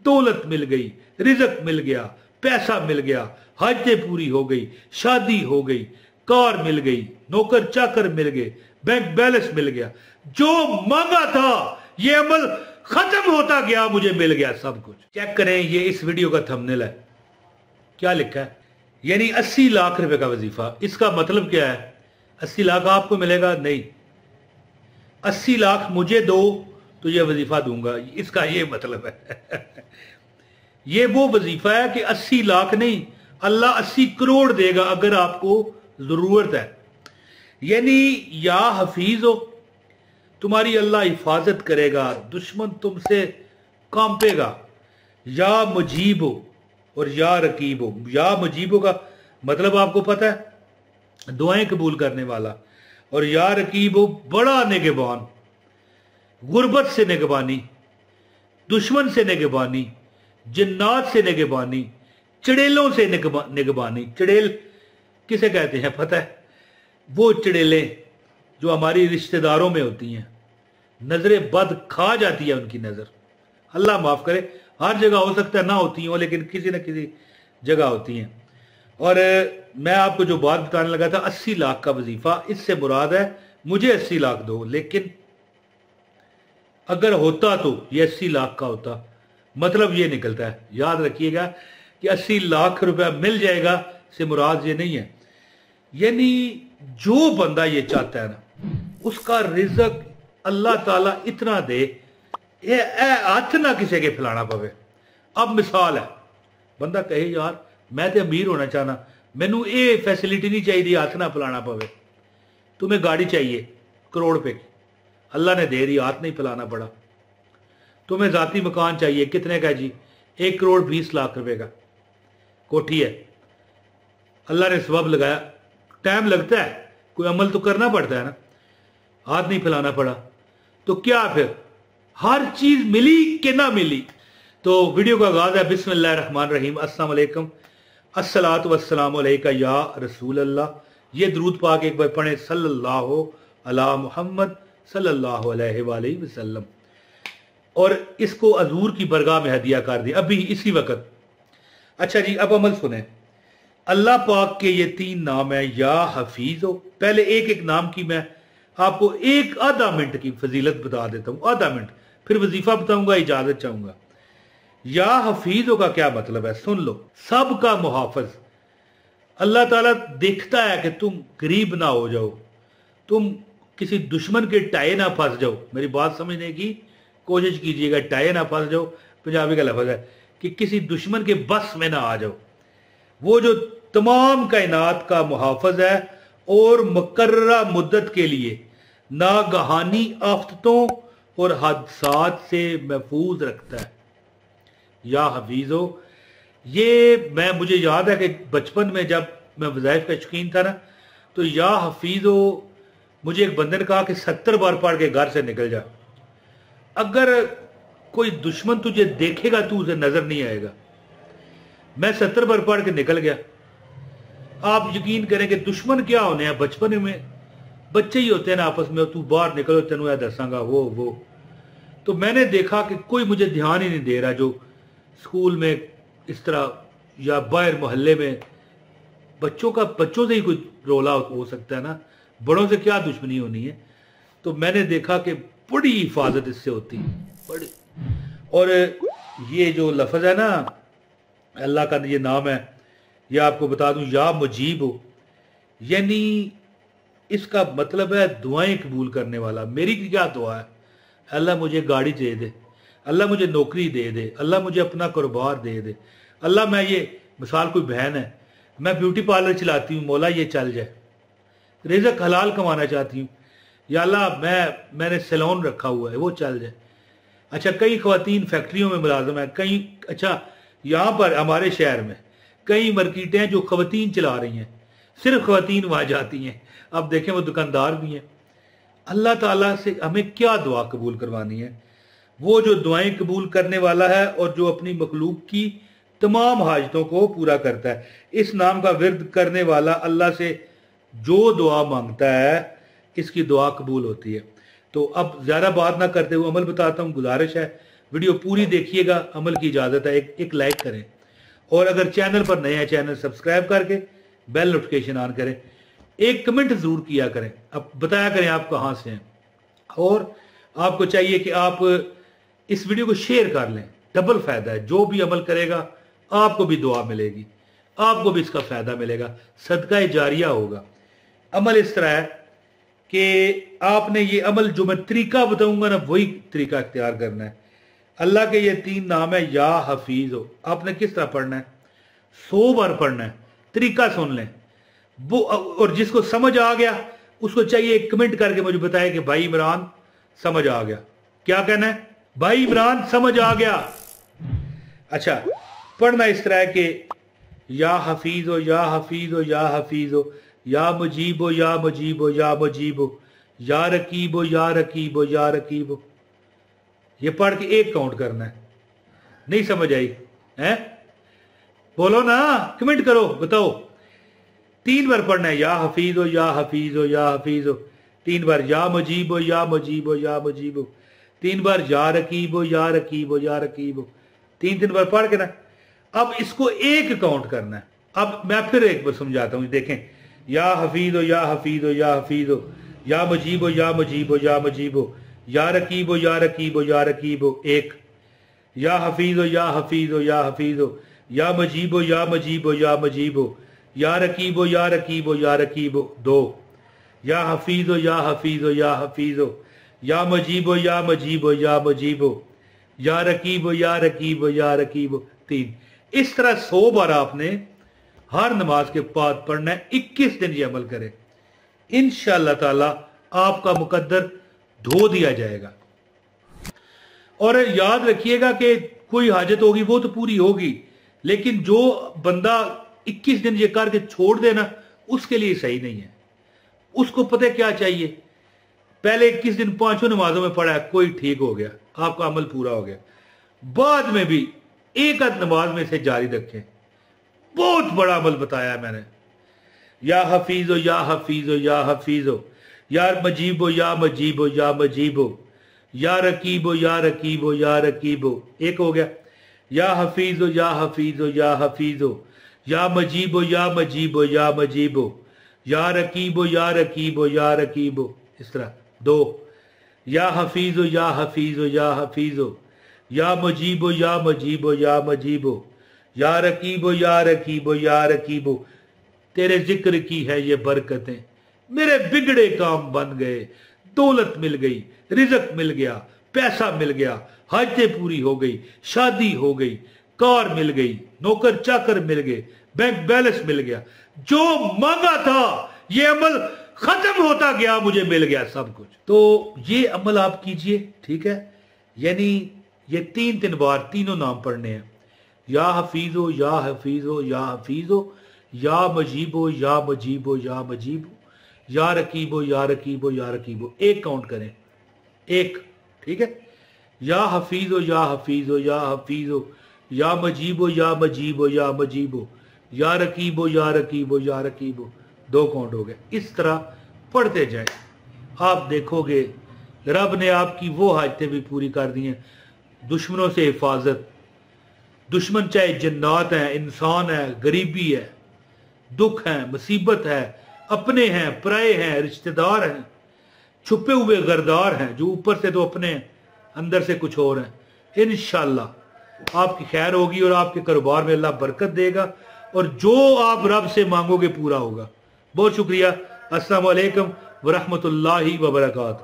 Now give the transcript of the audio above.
दौलत मिल गई, रिजक मिल गया, पैसा मिल गया, हाजतें पूरी हो गई, शादी हो गई, कार मिल गई, नौकर चाकर मिल गए, बैंक बैलेंस मिल गया, जो मांगा था ये अमल खत्म होता गया, मुझे मिल गया सब कुछ। चेक करें, ये इस वीडियो का थंबनेल है, क्या लिखा है, यानी 80 लाख रुपए का वजीफा। इसका मतलब क्या है? 80 लाख आपको मिलेगा? नहीं, 80 लाख मुझे दो तो ये वजीफा दूंगा, इसका ये मतलब है। ये वो वजीफा है कि 80 लाख नहीं, अल्लाह 80 करोड़ देगा अगर आपको जरूरत है। यानी या हफीज हो, तुम्हारी अल्लाह हिफाजत करेगा, दुश्मन तुमसे कांपेगा। या मुजीब हो और या रकीब हो। या मुजीब हो का मतलब आपको पता है, दुआएं कबूल करने वाला। और या रकीब हो, बड़ा निगहबान, गुर्बत से निगहबानी, दुश्मन से निगहबानी, जिन्नात से निगहबानी, चड़ेलों से निगहबानी। चड़ेल किसे कहते हैं पता है? वो चड़ेलें जो हमारी रिश्तेदारों में होती हैं, नजरें बद खा जाती है उनकी नजर, अल्लाह माफ करे, हर जगह हो सकता है ना होती हो, लेकिन किसी न किसी जगह होती हैं। और मैं आपको जो बात बताने लगा था 80 लाख का वजीफा, इससे मुराद है मुझे 80 लाख दो, लेकिन अगर होता तो ये 80 लाख का होता। मतलब ये निकलता है, याद रखिएगा कि 80 लाख रुपया मिल जाएगा से मुराद ये नहीं है। यानी जो बंदा ये चाहता है ना, उसका रिजक अल्लाह ताला इतना दे, ये हाथ ना किसी के फैलाना पवे। अब मिसाल है, बंदा कहे यार मैं तो अमीर होना चाहना, मैनू ये फैसिलिटी नहीं चाहिए हाथ ना फैलाना पवे। तुम्हें गाड़ी चाहिए करोड़ रुपए की, अल्लाह ने दे दी, हाथ नहीं फैलाना पड़ा। तुम्हें जाती मकान चाहिए, कितने का जी? 1 करोड़ 20 लाख रुपए का कोठी है, अल्लाह ने सबब लगाया। टाइम लगता है, कोई अमल तो करना पड़ता है ना, हाथ नहीं फैलाना पड़ा। तो क्या फिर हर चीज मिली कि ना मिली? तो वीडियो का आगाज है, बिस्मिल्लाहिर्रहमानिर्रहीम, अस्सलाम वालेकुम, अस्सलातु वस्सलामु अलैका या रसूल अल्लाह। ये दरूद पाक एक बार पढ़े, सल्लल्लाहु अला मुहम्मद सल्लल्लाहु अलैहि वसल्लम, और इसको हजूर की बरगाह में हदिया कर दिया अभी इसी वक्त। अच्छा जी, अब अमल सुने। अल्लाह पाक के ये 3 नाम है, या हफीज हो। पहले एक एक नाम की मैं आपको एक आधा मिनट की फजीलत बता देता हूं, आधा मिनट, फिर वजीफा बताऊंगा, इजाजत चाहूंगा। या हफीज हो का क्या मतलब है, सुन लो। सब का मुहाफिज। अल्लाह ताला देखता है कि तुम गरीब ना हो जाओ, तुम किसी दुश्मन के टाए ना फंस जाओ। मेरी बात समझने की कोशिश कीजिएगा, टाए ना फंस जाओ पंजाबी का लफ्ज है, कि किसी दुश्मन के बस में ना आ जाओ। वो जो तमाम कायनात का मुहाफिज है और मुकर्ररा मुद्दत के लिए नागहानी आफतों और हादसात से महफूज रखता है। या हफीजो, ये मुझे याद है कि बचपन में जब मैं वज़ाइफ का शौकीन था ना, तो या हफीजो मुझे एक बंदे ने कहा कि 70 बार पढ़ के घर से निकल जा। अगर कोई दुश्मन तुझे देखेगा तो उसे नजर नहीं आएगा। मैं 70 बार पढ़ के निकल गया। आप यकीन करें कि दुश्मन क्या होने हैं, बचपन में बच्चे ही होते हैं ना आपस में, तू बाहर निकलो तेनू दसांगा वो। तो मैंने देखा कि कोई मुझे ध्यान ही नहीं दे रहा, जो स्कूल में इस तरह या बाहर मोहल्ले में बच्चों से ही कोई रोला हो सकता है ना, बड़ों से क्या दुश्मनी होनी है। तो मैंने देखा कि बड़ी हिफाजत इससे होती है, बड़ी। और ये जो लफ्ज है ना, अल्लाह का ये नाम है, यह आपको बता दूं, या मुजीब हो, यानी इसका मतलब है दुआएं कबूल करने वाला। मेरी क्या दुआ है? अल्लाह मुझे गाड़ी दे दे, अल्लाह मुझे नौकरी दे दे, अल्लाह मुझे अपना कारोबार दे दे, अल्लाह मैं ये मिसाल कोई बहन है, मैं ब्यूटी पार्लर चलाती हूँ, मौला ये चल जाए। रिज़्क़ हलाल कमाना चाहती हूँ, या अल्लाह मैंने सैलून रखा हुआ है, वो चल जाए। अच्छा, कई ख़वातीन फैक्ट्रियों में मुलाजम है, कई, अच्छा यहाँ पर हमारे शहर में कई मार्केटें हैं जो ख़वातीन चला रही हैं, सिर्फ ख़वातीन वहाँ जाती हैं। अब देखें वो दुकानदार भी हैं। अल्लाह ताला से हमें क्या दुआ कबूल करवानी है? वो जो दुआएं कबूल करने वाला है और जो अपनी मखलूक की तमाम हाजतों को पूरा करता है। इस नाम का विर्द करने वाला अल्लाह से जो दुआ मांगता है, इसकी दुआ कबूल होती है। तो अब ज़्यादा बात ना करते हुए अमल बताता हूँ। गुजारिश है, वीडियो पूरी देखिएगा, अमल की इजाज़त है। एक लाइक करें और अगर चैनल पर नए हैं चैनल सब्सक्राइब करके बेल नोटिफिकेशन ऑन करें। एक कमेंट ज़रूर किया करें, अब बताया करें आप कहाँ से हैं। और आपको चाहिए कि आप इस वीडियो को शेयर कर लें, डबल फ़ायदा है। जो भी अमल करेगा आपको भी दुआ मिलेगी, आपको भी इसका फ़ायदा मिलेगा, सदका जारिया होगा। अमल इस तरह है कि आपने ये अमल जो मैं तरीका बताऊंगा ना, वही तरीका इख्तियार करना है। अल्लाह के ये 3 नाम है, या हफीज हो। आपने किस तरह पढ़ना है? 100 बार पढ़ना है। तरीका सुन लें वो, और जिसको समझ आ गया उसको चाहिए एक कमेंट करके मुझे बताए कि भाई इमरान समझ आ गया। क्या कहना है? भाई इमरान समझ आ गया। अच्छा, पढ़ना इस तरह के या हफीज हो, या हफीज हो, या हफीज हो, या मुजीब हो, या मुजीब हो, या मुजीब हो, या रकीब हो, या रकीब हो, या रकीब हो। ये पढ़ के एक काउंट करना है। नहीं समझ आई है? बोलो ना, कमेंट करो, बताओ। 3 बार पढ़ना है, या हफीज हो, या हफीज हो, या हफीज हो। 3 बार या मुजीब हो, या मुजीब हो, या मुजीब हो। 3 बार या रकीब हो, या रकीब हो, या रकीब हो। 3 बार पढ़ के ना अब इसको एक काउंट करना है। अब मैं फिर एक बार समझाता हूं, देखें। या हफीज हो, या हफीज हो, या हफीज हो, या मुजीब हो, या मुजीब हो, या मुजीब हो, या रकीब हो, या रकीब हो, या रकीब हो। 1। या हफीज हो, या हफीज हो, या हफीज हो, या मुजीब हो, या मुजीब हो, या मुजीब हो, या रकीब हो, या रकीब हो, या रकीब हो। 2। या हफीज हो, या हफीज हो, या हफीज हो, या मुजीब हो, या मुजीब हो, या मुजीब हो, या रकीब हो, या रकीब हो, या रकीब हो। 3। इस तरह 100 बार आपने हर नमाज के बाद पढ़ना है। 21 दिन ये अमल करें, इंशाअल्लाह ताला आपका मुकद्दर धो दिया जाएगा। और याद रखिएगा कि कोई हाजत होगी वो तो पूरी होगी, लेकिन जो बंदा 21 दिन ये करके छोड़ देना उसके लिए सही नहीं है। उसको पता क्या चाहिए, पहले 21 दिन 5 नमाजों में पढ़ा, कोई ठीक हो गया, आपका अमल पूरा हो गया। बाद में भी एक आध नमाज में से जारी रखें। बहुत बड़ा अमल बताया है मैंने। या हफीज हो, या हफीज हो, या हफीज हो, या मजीब हो, या मजीब हो, या मजीब हो, या रकीब हो, या रकीब हो, या रकीब हो। एक हो गया। या हफीज हो, या हफीज हो, या हफीज हो, या मजीब हो, या मजीब हो, या मजीब हो, या रकीब हो, या रकीब हो, या रकीब हो। इस तरह। 2। या हफीज हो, या हफीज हो, या हफीज हो, या मजीब हो, या मजीब हो, या मजीब हो, या रकीब हो, या रकीब हो, या रकीब हो। तेरे जिक्र की है ये बरकतें, मेरे बिगड़े काम बन गए, दौलत मिल गई, रिजक मिल गया, पैसा मिल गया, हाजतें पूरी हो गई, शादी हो गई, कार मिल गई, नौकर चाकर मिल गए, बैंक बैलेंस मिल गया। जो मांगा था ये अमल खत्म होता गया, मुझे मिल गया सब कुछ। तो ये अमल आप कीजिए, ठीक है? यानी ये 3 बार तीनों नाम पढ़ने हैं। या हफीज हो, या हफीज हो, या हफीज हो, या मजीब हो, या मजीब हो, या मजीब हो, या रकीब हो, या रकीब हो, या रकीब हो। एक काउंट करें, एक, ठीक है? या हफीज हो, या हफीज हो, या हफीज हो, या मजीब हो, या मजीब हो, या मजीब हो, या रकीब हो, या रकीब हो, या रकीब हो। 2 काउंट हो गए। इस तरह पढ़ते जाए, आप देखोगे रब ने आपकी वो हाजतें भी पूरी कर दी हैं। दुश्मनों से हिफाजत, दुश्मन चाहे जन्नात हैं, इंसान है, गरीबी है, दुख है, मुसीबत है, अपने हैं, पराए हैं, रिश्तेदार हैं, छुपे हुए गरदार हैं, जो ऊपर से तो अपने हैं, अंदर से कुछ और हैं। इंशाअल्लाह आपकी खैर होगी और आपके कारोबार में अल्लाह बरकत देगा और जो आप रब से मांगोगे पूरा होगा। बहुत शुक्रिया। अस्सलाम वालेकुम व रहमतुल्लाहि व बरकातहू।